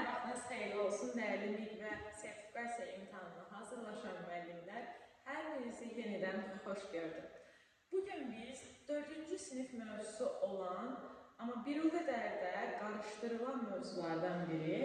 Vaxtınız xeyirli olsun, dəyərli lig və sertifikasiya imtahanına hazırlaşan müəllimlər. Hər birinizi yenidən xoş gördüm. Bugün biz 4-cü sinif mövzusu olan, amma bir o qədər də qarışdırılan mövzulardan biri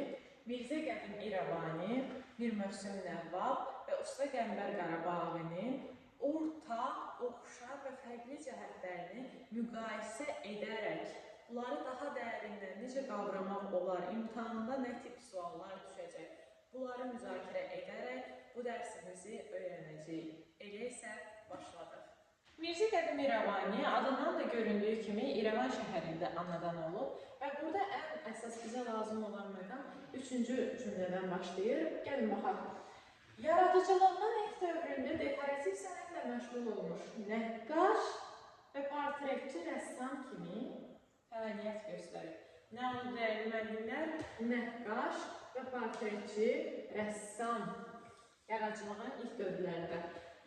Mirzə Qədim İrəvani, Mir Mövsüm Nəvvab və Usta Qəmbər Qarabağinin orta, oxşar və fərqli cəhətlərini müqayisə edərək bunları daha dərindən necə qavramaq olar, imtahanda nə tip suallar düşəcək, bunları müzakirə edərək bu dərsimizi öyrənəcəyik. Elə isə başladıq. Mirzə Qədim İrəvani adından da göründüyü kimi İrəvan şəhərində anadan olub və burada ən əsas bizə lazım olan məqam 3-cü cümlədən başlayır. Gəlin baxaq. Yaradıcılığından ilk dövründə dekorativ sənətlə məşğul olmuş nəqqaş və portretçi rəssam kimi fəaliyyət göstərir. Nə oldu dəyərli müəllimlər? Nəqqaş və portretçi rəssam yaradıcılığın ilk dövrlərində.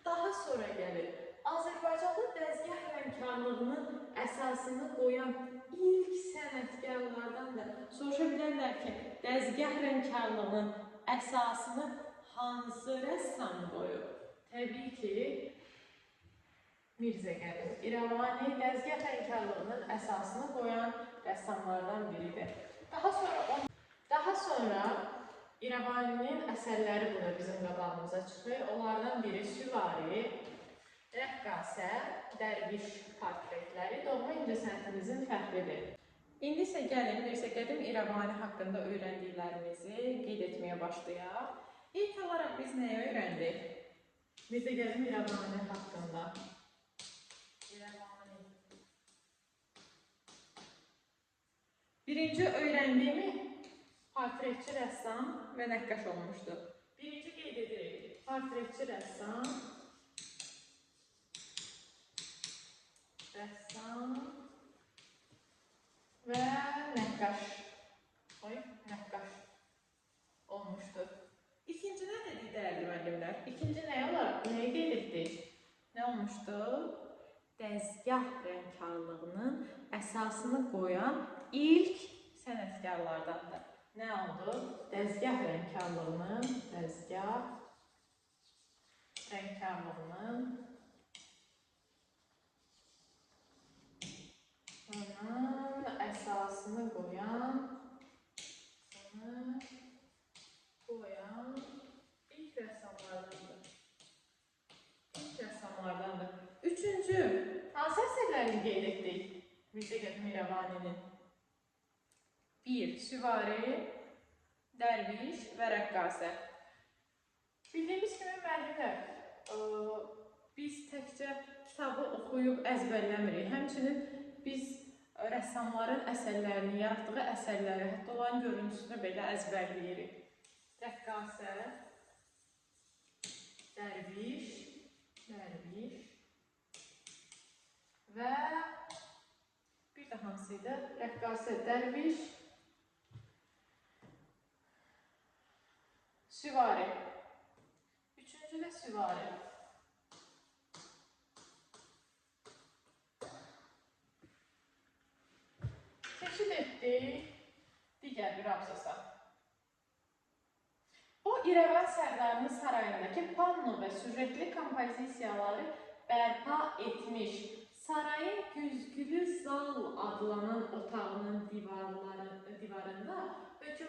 Daha sonra gəlir. Azərbaycanda dəzgah rəngkarlığının əsasını qoyan ilk sənətkarlardan da soruşa bilərlər ki, dəzgah rəngkarlığının əsasını hansı rəssam qoyub? Təbii ki, Mirzə Qədim İrəvani dəzgah rəngkarlığının əsasını qoyan rəssamlardan biridir. Daha sonra İrəvaninin əsərləri burada bizim qabağımıza çıxır. Onlardan biri süvari, rəqqasə, dərviş portretləri doğma incəsənətimizin fəxridir. İndi isə gəlin Mirzə Qədim İrəvani haqqında öyrəndiklərimizi qeyd etməyə başlayaq. İlk olaraq biz nəyə öyrəndik? Mirzə Qədim İrəvani haqqında. Birinci öyrəndiyimi portretçi rəssam və nəqqaş olmuşdu. Birinci qeyd edirik. Portretçi rəssam və nəqqaş olmuşdur. İkinci nə dedik dəyərli müəllimlər? İkinci nəyə olaraq? Nəyə qeyd etdik? Nə olmuşdu? Dəzgah rəngkarlığının əsasını qoyan ilk sənətkarlardandır. Nə oldu? Dəzgah rəngkarlığının əsasını qoyan ilk rəssamlardandır. Üçüncü, hansı əsərlərini qeyd etdik Mirzə Qədim İrəvaninin? 1. Süvari, dərviş və rəqqasə. Bildiyimiz kimi müəllimlər, biz təkcə kitabı oxuyub əzbərləmirik. Həmçinin biz rəssamların əsərlərini, yaratdığı əsərləri, hətta olan görüntüsünü belə əzbərləyirik. Rəqqasə, dərviş və bir də hansıydı? Rəqqasə, dərviş, süvari. Üçüncü də süvari. Keçid etdik digər bir abzasa. O, İrəvan Sərdarının sarayındakı panno və süjetli kompozisiyaları bərpa etmiş. Sarayın güzgülü zal adlanan otağının divarında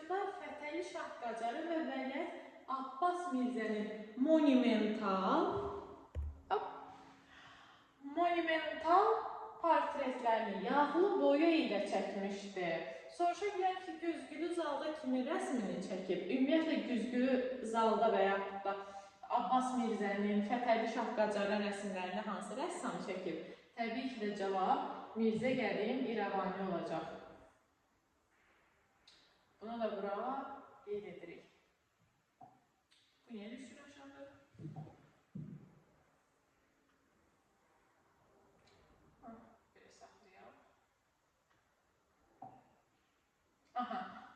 hökmdar Fətəli Şah Qacarı və Vəliəhd Abbas Mirzənin monumental portretlərini yağlı boya ilə çəkmişdi. Soruşa bilər ki, güzgülü zalda kimin rəsmini çəkib? Ümumiyyətlə, güzgülü zalda və yaxud da Abbas Mirzənin, Fətəli Şah Qacarın rəsmlərini hansı rəssam çəkib? Təbii ki də cavab Mirzə Qədim İrəvani olacaq. Bunu da bura qeyd edirik. Bu niyə düşür aşağıda? Belə saxlayaq.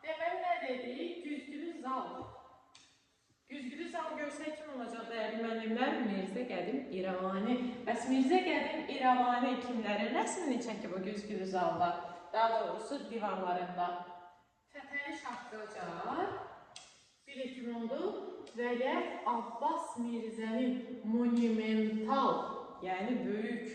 Deməli nə dedik? Güzgülü zal. Güzgülü zal görsək kim olacaq dəyərli müəllimlər? Mirzə Qədim İrəvani. Bəs Mirzə Qədim İrəvani kimlərin rəsmini çəkib o güzgülü zalda? Daha doğrusu divarlarında. Fətəli Şah Qacar Vəliəhd Abbas Mirzənin monumental, yəni böyük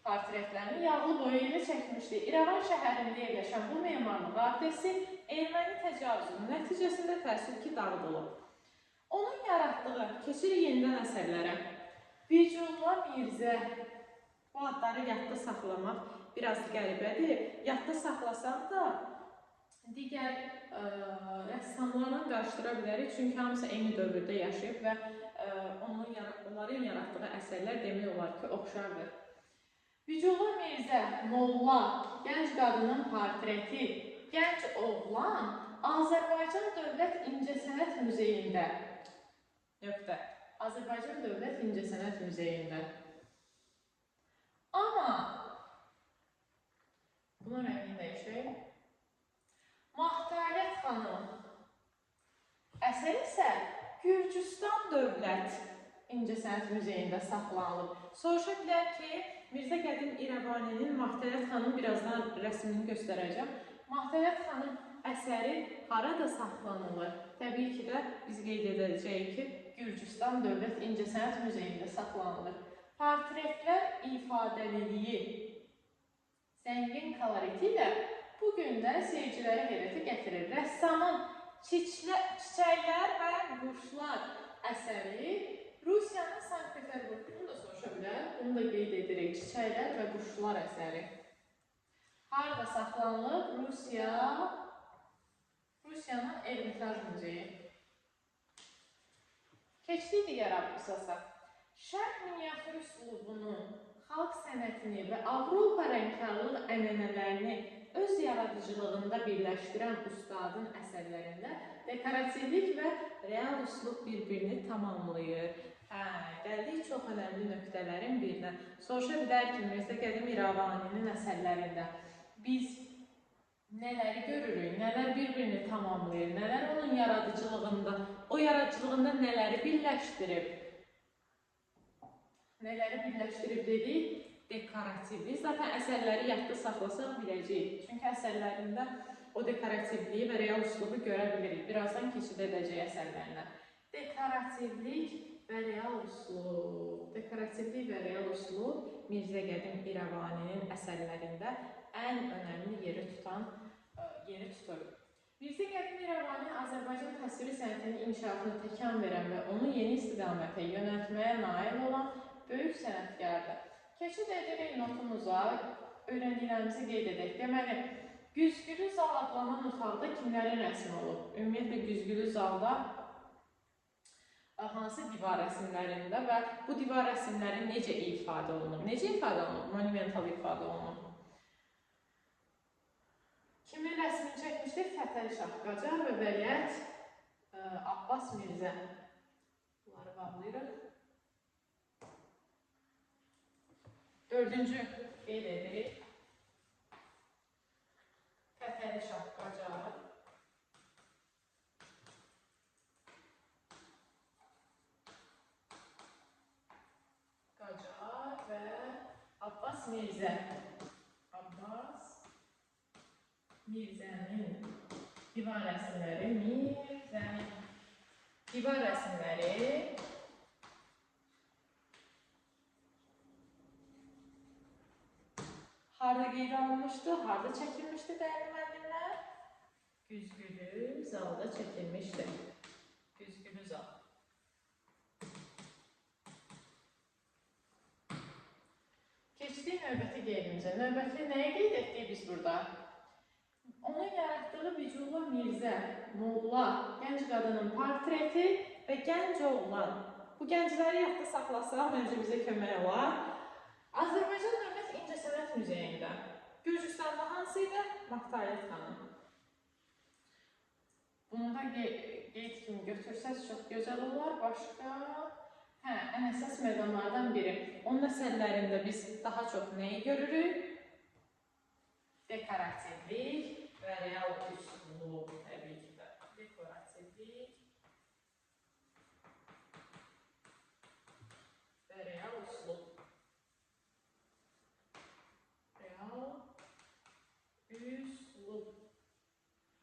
portretlərini yağlı boya ilə çəkmişdi. İrəvan şəhərində yerləşən bu memarlıq abidəsi erməni təcavüzünün nəticəsində təəssüf ki, dağıdılıb. Onun yaratdığı, keçirik yenidən əsərlərə. Vecihullah Mirzə, bu adları yadda saxlamaq biraz qəribədir. Yadda saxlasaq da digər rəssamlarla qarışdıra bilərik. Çünki hamısı eyni dövrdə yaşayıb və onların yaratdığı əsərlər demək olar ki, oxşardır. Vecihullah Mirzə, Molla, gənc qadının portreti, gənc oğlan Azərbaycan Dövlət İncəsənət Muzeyində. Azərbaycan Dövlət İncəsənət Muzeyində. Amma bunun rəngini dəyişək. Mahtalət xanım əsəri isə Gürcüstan Dövlət İncəsənət Muzeyində saxlanılıb. Soruşa bilər ki, Mirzə Qədim İrəvaninin Mahtalət xanım, birazdan rəsmini göstərəcəm. Mahtalət xanım əsəri harada saxlanılır? Təbii ki də biz qeyd edəcəyik ki, Gürcüstan Dövlət İncəsənət Muzeyində saxlanılır. Portretlər ifadəliliyi zəngin koloriti ilə bugün də seyirciləri heyrətə gətirir. Rəssamın Çiçəklər və Quşlar əsəri Rusiyanın Sankt-Peterburgunu da soruşa bilər. Bunu da qeyd edirik. Çiçəklər və Quşlar əsəri. Harada saxlanılıb? Rusiyanın Ermitaj Muzeyi. Keçdik digər abqusasa. Şərq miniatür üslubunu, xalq sənətini və Avropa rəngkarlıq ənənələrini öz yaradıcılığında birləşdirən ustadın əsərlərində dekorativlik və real üslub bir-birini tamamlayır. Gəldik çox önəmli nöqtələrin birinə. Soruşa bilər ki, Mirzə Qədim İrəvaninin əsərlərində biz nələri görürük, nələr bir-birini tamamlayır, nələr onun yaradıcılığında, o yaradıcılığında nələri birləşdirib? Nələri birləşdirib dedik? Dekorativlik. Zaten əsərləri yadda saxlasaq biləcəyik. Çünki əsərlərində o dekorativliyi və real üslubu görə bilirik. Birazdan keçid edəcək əsərlərinə. Dekorativlik və real üslub. Dekorativlik və real üslub Mirzə Qədim İrəvaninin əsərlərində ən önəmli yeri tutur. Mirzə Qədim İrəvani Azərbaycan təsviri sənətinin inkişafını təkan verən və onu yeni istiqamətə yönəltməyə nail olan böyük sənətkardır. Keçid edirik notumuza, öyrəndiklərimizi qeyd edək. Deməli, Güzgülü zal adlanan otaqda kimlərin rəsmi olub? Ümumiyyətlə, Güzgülü zalda hansı divar rəsmlərində və bu divar rəsmləri necə ifadə olunub? Necə ifadə olunub? Monumental ifadə olunub. Kimin rəsmini çəkmişdik? Fətəli Şah Qacar və Vəliəhd Abbas Mirzə. Bunları bağlayırıq. Dördüncü qeyd edirik. Fətəli Şah Qacar və Abbas Mirzə. Abbas Mirzənin divar rəsmləri harada qeyd alınmışdı, harada çəkilmişdi dəyərli müəllimlər? Güzgülü zalda çəkilmişdi. Güzgülü zal. Keçdik növbəti qeydimizə. Növbəti nəyə qeyd etdik biz burada? Onun yaratdığı Vecihullah Mirzə, Molla, gənc qadının portreti və gənc oğlan. Bu gəncləri yadda saxlasaq məncə bizə kömək olar. Azərbaycan Dövlət İncəsənət Muzeyində. Gürcüstanda hansıydı? Mahtalət xanım. Bunu da qeyd kimi götürsəz çox gözəl olar. Başqa? Ən əsas məqamlardan biri. Onun əsərlərində biz daha çox nəyi görürük? Dekorativlik və real üslub. Təbii ki də. Dekorativlik və real üslub.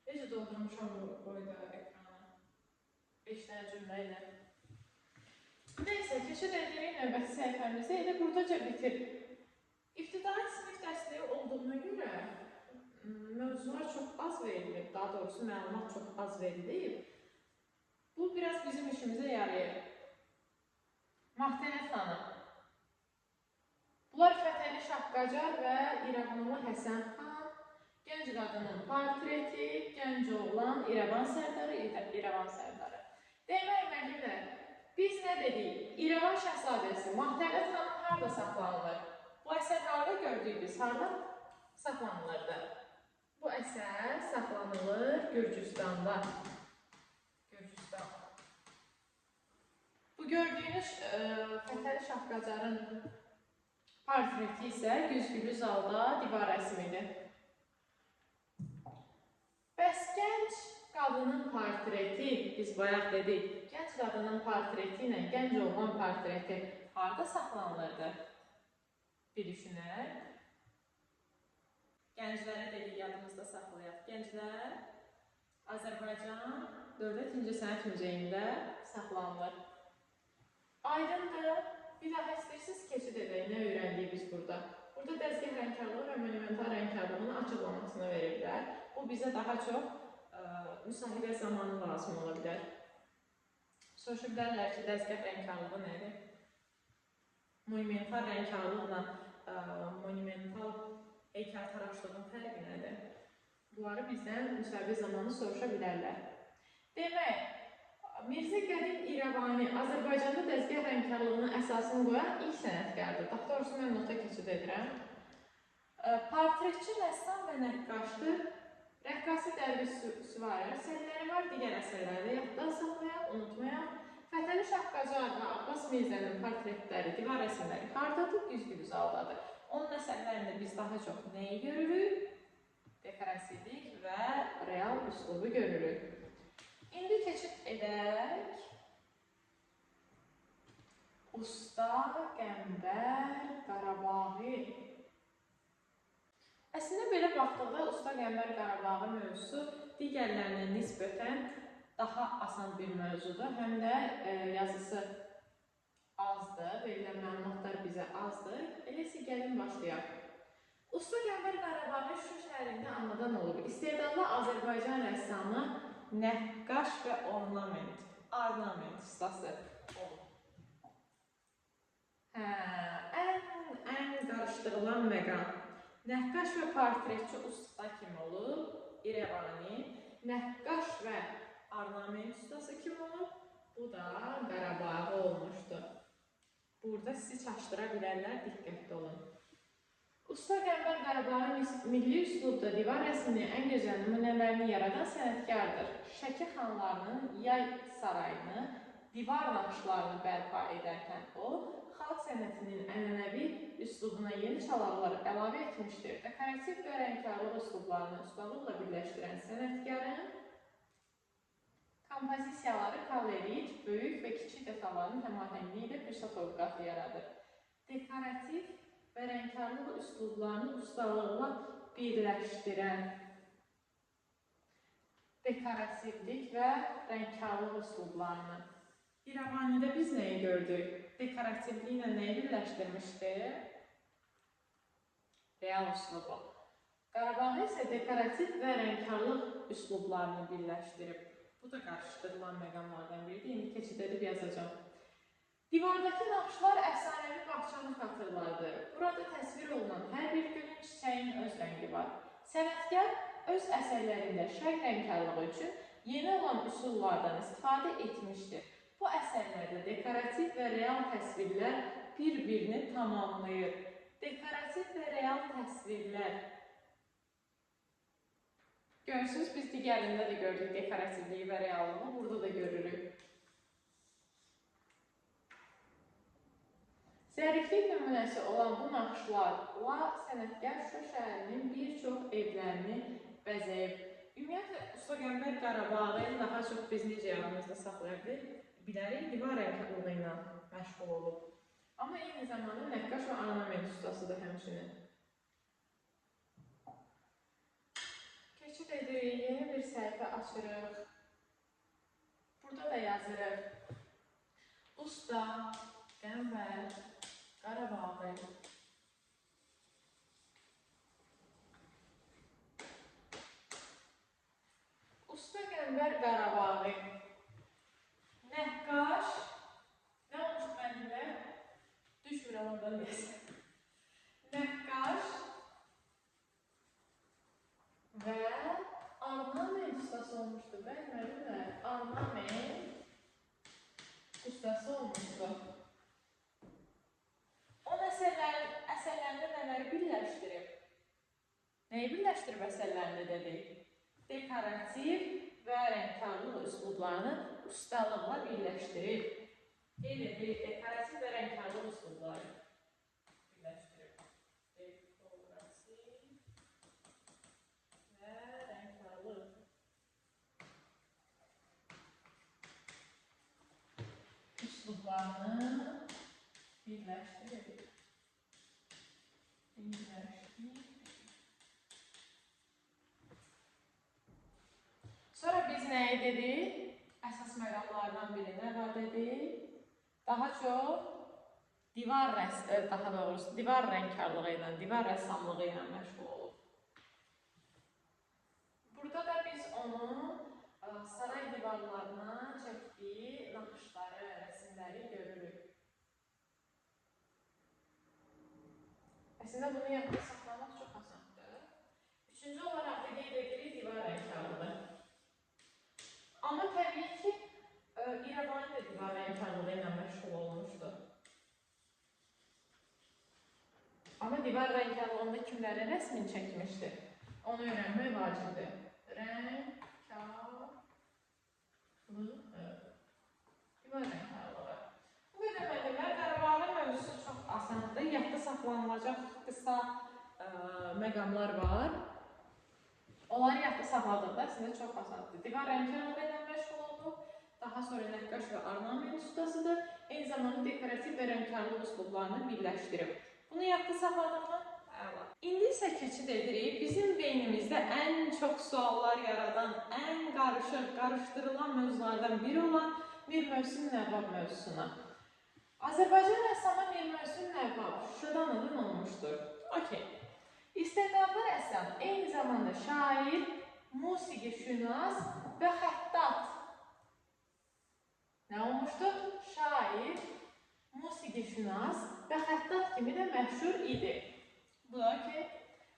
Necə doldurmuşam bu boyda ekrana? 5 dənə cümlə ilə. Neysə, keçid edirik növbəti səhifəmizdə. Elə buradaca bitir. İbtidai sinif dərsliyi olduğuna görə mövzular çox az verilib, daha doğrusu məlumat çox az verilib. Bu biraz bizim işimizə yarayır. Mahdənət xanım. Bunlar Fətəli Şahqacar və İrəvanlı Həsən xan, gənc qadının portreti, gənc oğlan, İrəvan sərdarı, İrəvan sərdarı. Demək müəllimlər, biz nə dedik? İrəvan şəhzadəsi Mahdənət xanım harada saxlanılır? Bu əsər harada gördük biz? Harada saxlanılırdı? Bu əsər saxlanılır Gürcüstanda. Gürcüstan. Bu gördüyünüz Fətəli Şahqacarın portreti isə güzgülü zalda divar rəsmidir. Bəs gənc qadının portreti, biz bayaq dedik, gənc qadının portreti ilə gənc oğlan portreti harada saxlanılırdı? Bir düşünək. Gəncləri dedik, yadımızda saxlayaq. Gənclər Azərbaycan Dövlət İncəsənət Muzeyində saxlanılır. Aydındır. Bir daha istəyirsiniz keçid edək, nə öyrəndik biz burada? Burada dəzgah rəngkarlığı və monumental rəngkarlığının açıqlamasını veriblər. Bu bizə daha çox müsahibə zamanı lazım ola bilər. Soruşa bilərlər ki, dəzgah rəngkarlığı nədir? Monumental rəngkarlıqla monumental heykəltaraşlığın fərqi nədir? Bunları bizdən müsahibə zamanı soruşa bilərlər. Demək, Mirzə Qədim İrəvani Azərbaycanda dəzgah rəngkarlığının əsasını qoyan ilk sənətkardır. Daha doğrusu mən nota keçid edirəm. Portretçi, rəssam və nəqqaşdır. Rəqqasi Dərviş Süvari əsərləri var, digər əsərləri yaddan saxlayaq, unutmayaq. Fətəli Şahqacar və Abbas Mirzənin portretləri, divar rəsmləri hardadır? Güzgülü zaldadır. Onun əsərlərində biz daha çox nəyi görürük? Dekorativlik və real üslubu görürük. İndi keçid edək. Usta Qəmbər Qarabağı. Əslində belə baxdıqda Usta Qəmbər Qarabağı mövzusu digərlərinə nisbətən daha asan bir mövzudur. Həm də yazısı azdır, verilən məlumatlar bizə azdır. Eləsə gəlin başlayaq. Usta Qəmbər Qarabağı Şuşa şəhərində anadan olub. İstedadlı Azərbaycan rəssamı, nəqqaş və ornament ustası olub. Ən qarışdırılan məqam. Nəqqaş və portretçi usta kim olub? İrəvani. Nəqqaş və ornament ustası kim olub? Bu da Qarabağı olmuşdur. Burada sizi çaşdıra bilərlər, diqqətli olun. Usta Qəmbər Qarabağı milli üslubda divar rəsminin ən gözəl nümunələrini yaradan sənətkardır. Şəki xanlarının yay sarayını, divar naxışlarını bərpa edərkən o, xalq sənətinin ənənəvi üslubuna yeni çalarlar əlavə etmişdir. Dekorativ və rəngkarlıq üslublarını ustalıqla birləşdirən sənətkarın kompozisiyaları kolorit, böyük və kiçik detalların həmahəngliyi ilə bir fotoqrafı yaradır. Dekorativ və rəngkarlıq üslublarını ustalıqla birləşdirən dekorativlik və rəngkarlıq üslublarını. İrəvanidə biz nəyi gördük? Dekorativliyi ilə nəyi birləşdirmişdi? Real üslubu. Qarabağı isə dekorativ və rəngkarlıq üslublarını birləşdirib. Bu da qarışdırılan məqamlardan biridir. İndi keçid edib yazacağım. Divardakı naxışlar əfsanəvi bağçanı xatırladır. Burada təsvir olunan hər bir gülün, çiçəyin öz rəngi var. Sənətkar öz əsərlərində şərq rəngkarlığı üçün yeni olan üsullardan istifadə etmişdir. Bu əsərlərdə dekorativ və real təsvirlər bir-birini tamamlayır. Dekorativ və real təsvirlər. Görürsünüz, biz digərində də gördük dekorativliyi və reallığı, burada da görürük. Zəriflik nümunəsi olan bu naxışlarla sənətkar Şuşa şəhərinin bir çox evlərini bəzəyib. Ümumiyyətlə, Usta Qəmbər Qarabağı daha çox biz necə yanımızda saxlaya bilərik, divar rəngkarlığı ilə məşğul olub. Amma eyni zamanda nəqqaş və ornament ustasıdır həmçinin. Keçid edirik, yeni bir səhifə açırıq. Burada da yazırıq. Usta Qəmbər Qarabağlı Usta Qəmbər Qarabağlı Nəqqaş nə olmuş mənimlə? Düşmürəm ondan deyəsən. Nəqqaş və ornament ustası olmuşdu. Mənimlə ornament ustası olmuşdu. Onun əsərlərində nələri birləşdirib? Nəyi birləşdirib əsərlərində dedik? Dekorativ və rəngkarlıq üslublarını ustalıqla birləşdirib. Qeyd edirik, dekorativ və rəngkarlıq üslubları birləşdirib. Dekorativ və rəngkarlıq üslublarını birləşdirib. Sonra biz nəyi dedik? Əsas məqamlardan biri nə var dedik? Daha çox divar rəngkarlığı ilə, divar rəssamlığı ilə məşğul olub. Burada da biz onun saray divarlarına çəkdiyi naxışları, rəsmləri görürük. Əslində bunu yadda saxlamaq çox asandır. Üçüncü olaraq da qeyd edirik divar rəngkarlığı. Amma təbii ki, İrəvani də divar rəngkarlığı ilə məşğul olmuşdu. Amma divar rəngkarlığında kimlərin rəsmini çəkmişdi? Onu öyrənmək vacibdir. Rəngkarlığı. Divar rəngkarlığı. Bu qədər müəllimlər, Qarabağın mövzusu çox asandır. Yadda saxlanılacaq qısa məqamlar var. Onları yadda saxladıqda əslində çox asandır. Divar rəngkarlığı ilə məşğul olub. Daha sonra nəqqaş və ornament ustasıdır. Eyni zamanda dekorativ və rəngkarlıq üslublarını birləşdirib. Bunu yadda saxladığımı? Əla. İndi isə keçid edirik. Bizim beynimizdə ən çox suallar yaradan, ən qarışdırılan mövzulardan biri olan Mir Mövsüm Nəvvab mövzusuna. Azərbaycan rəssamı Mir Mövsüm Nəvvab Şuşada anadan olmuşdur. Okey. İstedadlı rəssam, eyni zamanda şair, musiqişünas və xəttat. Nə olmuşdur? Şair, musiqişünas və xəttat kimi də məşhur idi. Bu da ki,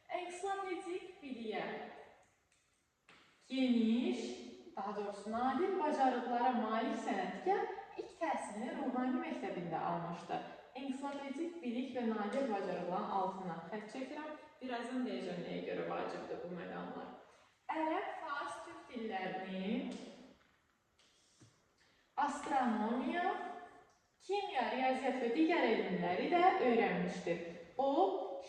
ensiklopedik biliyə geniş, daha doğrusu nadir bacarıqlara malik sənətkar ilk təhsilini Ruhani məktəbində almışdı. Ensiklopedik bilik və nadir bacarıqların altından xətt çəkirəm. Birazdan deyəcəm nəyə görə vacibdir bu məqamlar. Ərəb, fars, türk dillərini, astronomiya, kimya, riyaziyyat və digər elmləri də öyrənmişdir. O,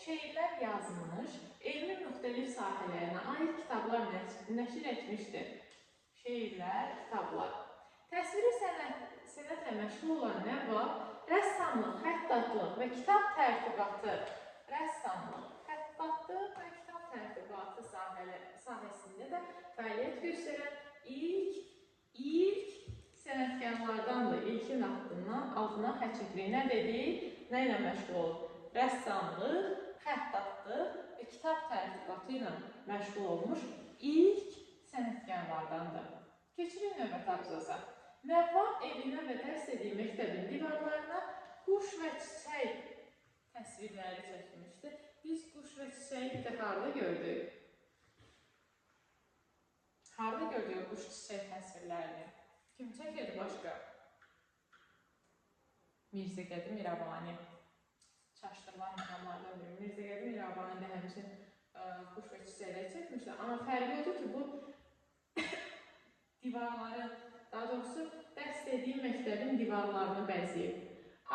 şeirlər yazmış, elmin müxtəlif sahələrinə aid kitablar nəşr etmişdir. Şeirlər, kitablar. Təsviri sənətlə məşğul olan Nəvvab, rəssamlıq, xəttatlıq və kitab tərtibatı, rəssamlıq, xəttatlıq və kitab tərtibatı sahəsində də fəaliyyət göstərən ilk sənətkarlardandır. İlkin altından xətt çəkirik. Nə dedik? Nə ilə məşğul olub? Rəssamlıq, xəttatlıq və kitab tərtibatı ilə məşğul olmuş ilk sənətkarlardandır. Keçirik növbəti abzasa. Nəvvab evinə və dərs dediyi məktəbin divarlarına quş və çiçək təsvirləri çəkmişdir. Biz quş və çiçəyi də harada gördük? Harada gördük quş çiçək təsvirlərini? Kim çəkirdi başqa? Mirzə Qədim İrəvani. Çaşdırılan məqamlardan biri. Mirzə Qədim İrəvani də həmçin quş və çiçəkləri çəkmişdir. Amma fərqi odur ki, bu divarları, daha doğrusu dərs dediyi məktəbin divarlarını bəzəyib.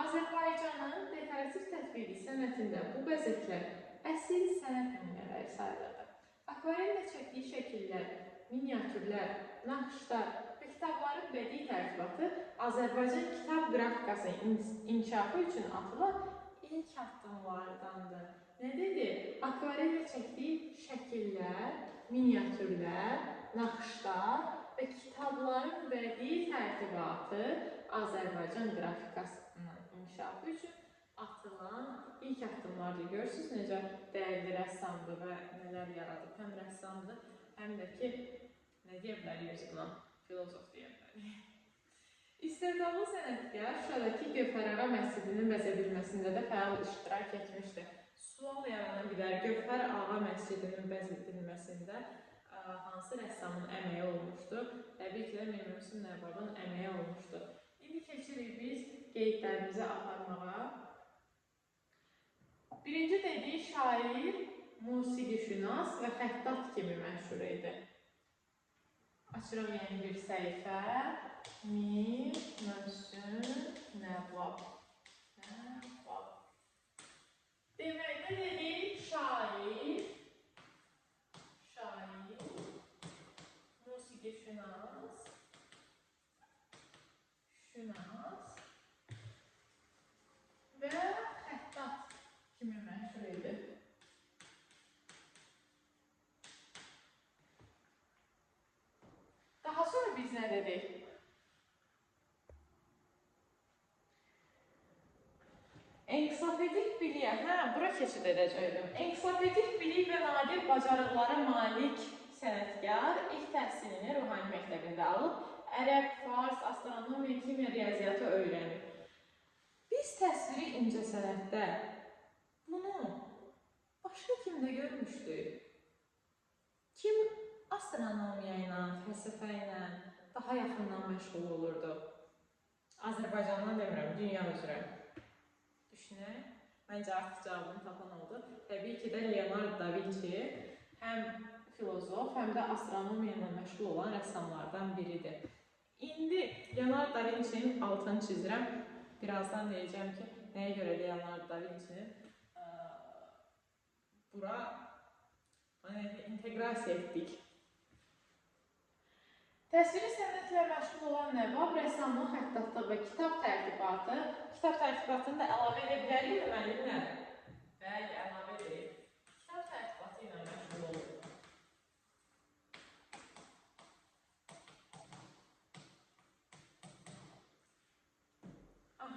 Azərbaycanın dekorativ tətbiqi sənətində bu bəzəklər əsil sənət nümunələri sayılırdı. Akvarellə çəkdiyi şəkillər, miniatürlər, naxışlar və kitabların bədii tərtibatı Azərbaycan kitab qrafikası inkişafı üçün atılan ilk addımlardandır. Nə dedi? Akvarellə çəkdiyi şəkillər, miniatürlər, naxışlar və kitabların bədii tərtibatı tərtibatı Azərbaycan qrafikasının inkişafı üçün atılan ilk addımlardır. Görürsünüz necə dəyərli rəssamdır və nələr yaradıb. Həm rəssamdır, həm də ki, nə deyə bilərik buna? Filozof deyə bilərik. İstedadlı sənətkar Şuşadakı Gövhərağa məscidinin bəzədilməsində də fəal iştirak etmişdi. Sual yarana bilər, Gövhərağa məscidinin bəzədilməsində hansı rəssamın əməyi olmuşdu? Təbii ki, Mehmet Nəvabın əməyi olmuşdu. İndi keçirik biz qeydlərimizi aparmağa. Birinci dediyi şair, musiqişünas və xəttat kimi məşhur idi. Açırıq yeni bir səhifə. Mehmet Nəvab. Demək, nə dedik? Şair, musiqişünas, və xəttat kimi məşhur idi. Daha sonra biz nə dedik? Ensiklopedic biliyə, bura keçid edəcəkdim. Ensiklopedic bilik və nadir bacarıqlara malik sənətkar ilk təhsilini Ruhani məktəbində alıb, ərəb, fars, astronomiya, kimya, riyaziyyatı öyrənib. Biz təsviri incə sənətdə bunu başqa kimdə görmüşdük? Kim astronomiya ilə, fəlsəfə ilə daha yaxından məşğul olurdu? Azərbaycandan demirəm, dünya üzrə. Düşünək, məncə artıq cavabını tapan oldu. Təbii ki də Leonardo da Vinci həm filozof, həm də astronomiya ilə məşğul olan rəssamlardan biridir. İndi Leonardo da Vinci'nin altını çizirəm. Birazdan deyəcəm ki, nəyə görə Leonardo da Vinci'nin bura inteqrasiya etdik. Təsviri sənətlə məşğul olan Nəvab, rəssamlıq, xəttatlıq və kitab tərtibatını da əlavə edə bilərik mi müəllimlər? Bəli, əlavə edirik. Kitab tərtibatı ilə məşğul olur.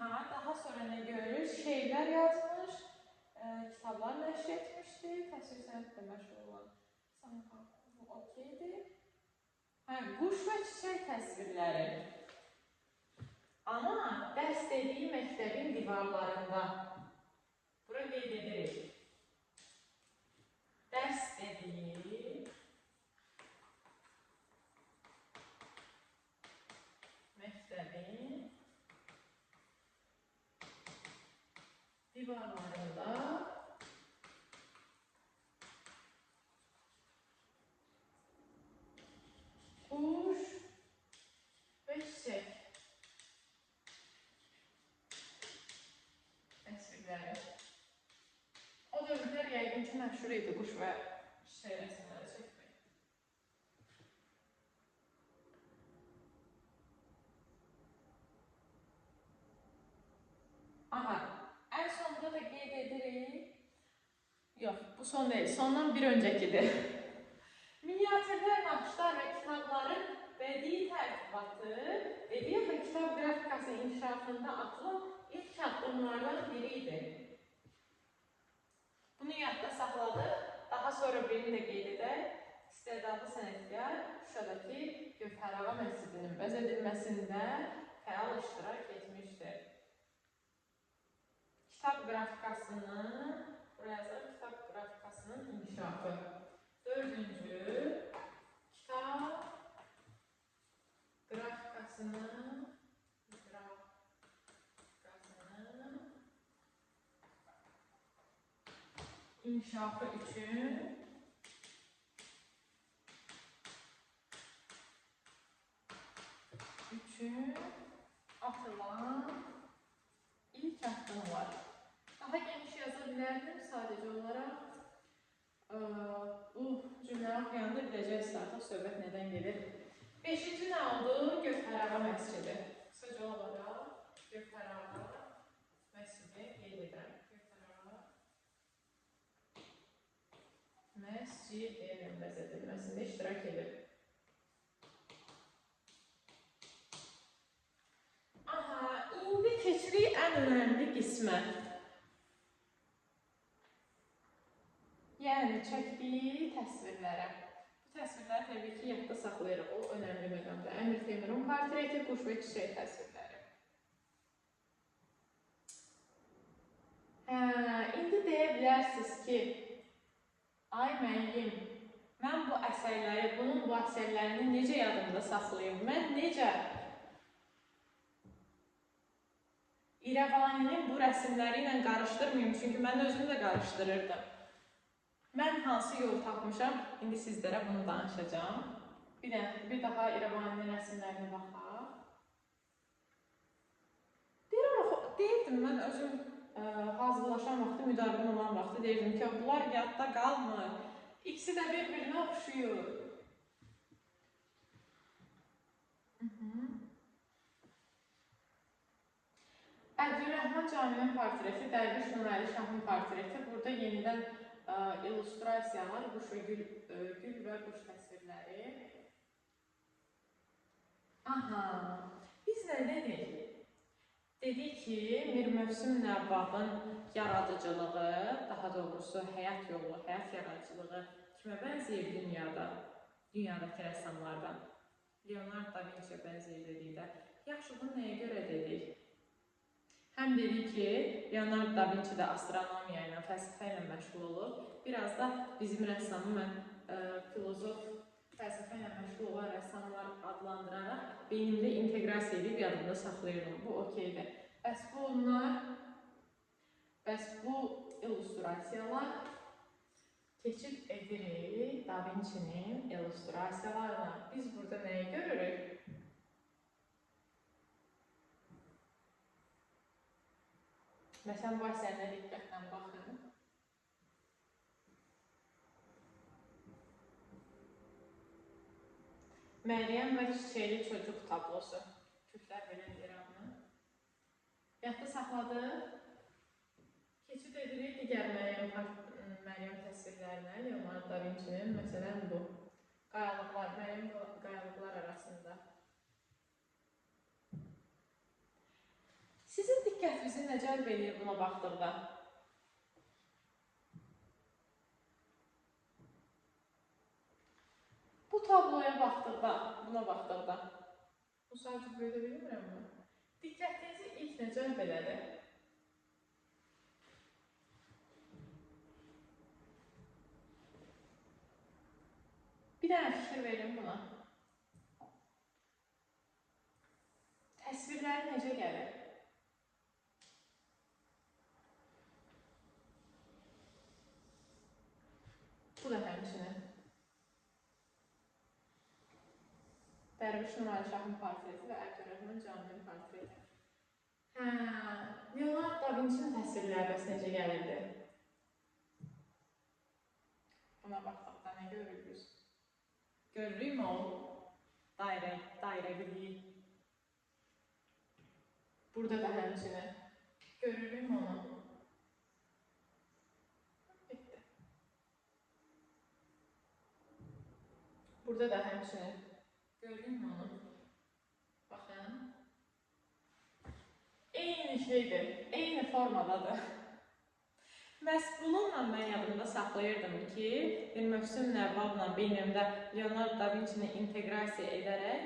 Daha sonra nə görürüz? Şeirlər yazmış, kitablar nəşr etmişdir, təsvir sənətlə məşğul olan. Bu okeydir. Quş və çiçək təsvirləri. Amma dərs dediyi məktəbin divarlarında. Bura qeyd edirik. Dərs dediyi məktəbin divarlarında quş və çiçək təsvirləri. O dövrlər yəqin ki, məşhur idi quş və çiçək rəsmləri çəkmək. Ən sonunda da qeyd edirik. Yox, bu son deyil, sondan bir öncəkidir. Miniatürlər, naxışlar və kitabların bədii tərtibatı və kitab qrafikası inkişafında atılan ilk addımlardan biri idi. Bunu yadda saxladıq. Daha sonra birini də qeyd edək. İstedadlı sənətkar Şuşadakı Gövhərağa məscidinin bəzədilməsində fəal iştirak etmişdir. Kitab qrafikasının, buraya yazılır, kitab qrafikasının inkişafı. Dördüncü, kitab qrafikasının inkişafı üçün atılan ilk addımlar. Daha geniş yaza bilərdim sadəcə olaraq. Bu cümləni oxuyanda biləcəksiniz artıq söhbət nədən gedir. Beşinci nə oldu? Gövhərağa məscidi. Qısaca olaraq Gövhərağa məscidi qeyd edirəm. Gövhərağa məscidinin bəzədilməsində iştirak edir. ən önəmli qismə. Yəni, çəkdiyi təsvirlərə. Bu təsvirləri təbii ki, yadda saxlayırıq. O önəmli məqamda. Əmir Teymurun portreti, quş və çiçək təsvirləri. İndi deyə bilərsiniz ki, ay müəllim, mən bu əsərləri, bunun bu əsərlərini necə yadımda saxlayım? Mən necə İrəvaninin bu rəsmləri ilə qarışdırmayım? Çünki mən özümü də qarışdırırdım. Mən hansı yol tapmışam? İndi sizlərə bunu danışacağım. Bir daha İrəvaninin rəsmlərinə baxaq. Deyirdim, mən özüm hazırlaşan vaxtı, müdavim olan vaxtı deyirdim ki, bunlar yadda qalmır. İkisi də bir-birinə oxşuyur. Əbdülrəhman Caminin portreti, Dərviş Nurəli Şahın portreti. Burada yenidən illüstrasiyalar, quş və gül və quş təsvirləri. Aha, biz nə dedik? Dedik ki, Mir Mövsüm Nəvvabın yaradıcılığı, daha doğrusu həyat yolu, həyat yaradıcılığı kimə bənzəyir dünyadakı rəssamlardan? Leonardo da Vinci'yə bənzəyir dedikdə, yaxşı, bunu nəyə görə dedik? Həm dedik ki, Leonardo da Vinci də astronomiya ilə, fəlsəfə ilə məşğul olur. Biraz da bizim rəssamı mən filozof, fəlsəfə ilə məşğul olan rəssamlar adlandıraraq beynimdə inteqrasiya edib yadımda saxlayırdım. Bu okeydir. Bəs bu illüstrasiyalar keçid edirik Da Vinci'nin illüstrasiyalarına. Biz burada nəyi görürük? Məsələn, bu əsərinə diqqətlə baxın. Məryəm və çiçəkli çocuk tablosu. Türklər belə deyir adını. Yadda saxladıq. Keçid edirik digər Məryəm təsvirlərinə. Leonardo da Vinci'nin, məsələn bu. Qayalıqlar, Məryəm qayalıqlar arasında. Sizin diqqətinizi nə cəlb edir buna baxdıqda? Bu tabloya baxdıqda, buna baxdıqda. Bu sadəcə böyle bilmirəm mi? Diqqətinizi ilk nə cəlb elədi? Bir dənə fikir verin buna. Təsvirləri necə gəlir? Bu da həmçinin. Dərviş Nurəli Şahın portreti və Əbdülrəhman Caminin portreti. Leonardo da Vinci'nin təsvirləri bəs necə gəlirdi? Buna baxdıqda nə görürük? Görürük mü o? Dairəbiliyi. Burada da həmçinin. Görürük mü onu? Burada da həmçinin. Gördün mü onu? Baxın. Eyni şeydir, eyni formadadır. Məhz bununla mən yadımda saxlayırdım ki, bir Mövsüm Nəvvabla beynimdə Leonardo da Vinci'ni inteqrasiya edərək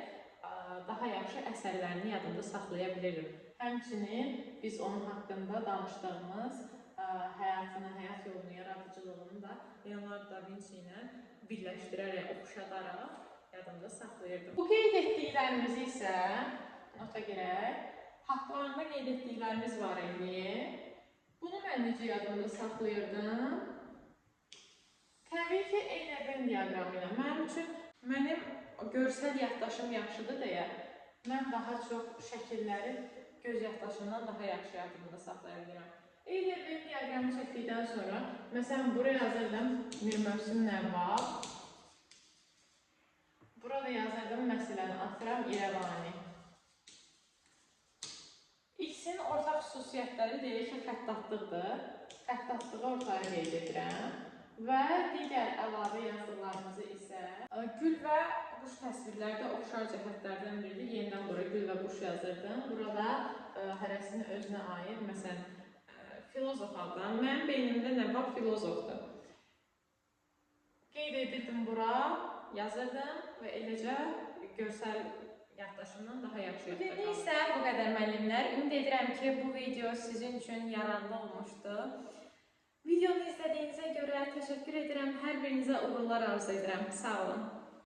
daha yaxşı əsərlərini yadımda saxlaya bilirdim. Həmçinin biz onun haqqında danışdığımız həyatını, həyat yolunu, yaradıcılığını da Leonardo da Vinci ilə birləşdirərək, oxşadaraq yadımda saxlayırdım. Bu qeyd etdiklərimizi isə nota girək. Haqlarında qeyd etdiklərimiz var idi. Bunu mən necə yadımda saxlayırdım? Təbii ki, eyni Venn diaqramı ilə. Mənim üçün, mənim görsəl yaddaşım yaxşıdır deyə, mən daha çox şəkilləri göz yaddaşımdan daha yaxşı yadımda saxlaya bilirəm. Eyni Venn diaqramı çəkdikdən sonra, məsələn, buraya yazırdım Mir Mövsüm Nəvvab. Burada yazırdım, məsələn, atıram İrəvani. İkisinin ortaq xüsusiyyətləri deyir ki, xəttatlıqdır. Xəttatlığı ortaya qeyd edirəm. Və digər əlavə yazdıqlarımızı isə gül və quş təsvirləri də oxşar cəhətlərdən biridir. Yenidən bura gül və quş yazırdım. Burada hərəsinin özünə aid, məsələn, filozof adlam. Mənim beynimdə nə var? Filozofdur. Qeyd edirdim bura, yazırdım və eləcə görsəl yaddaşımdan daha yaxşı yadda qalır. Bugün isə bu qədər müəllimlər. Ümid edirəm ki, bu video sizin üçün yararlı olmuşdu. Videonu izlədiyinizə görə təşəkkür edirəm. Hər birinizə uğurlar arzu edirəm. Sağ olun.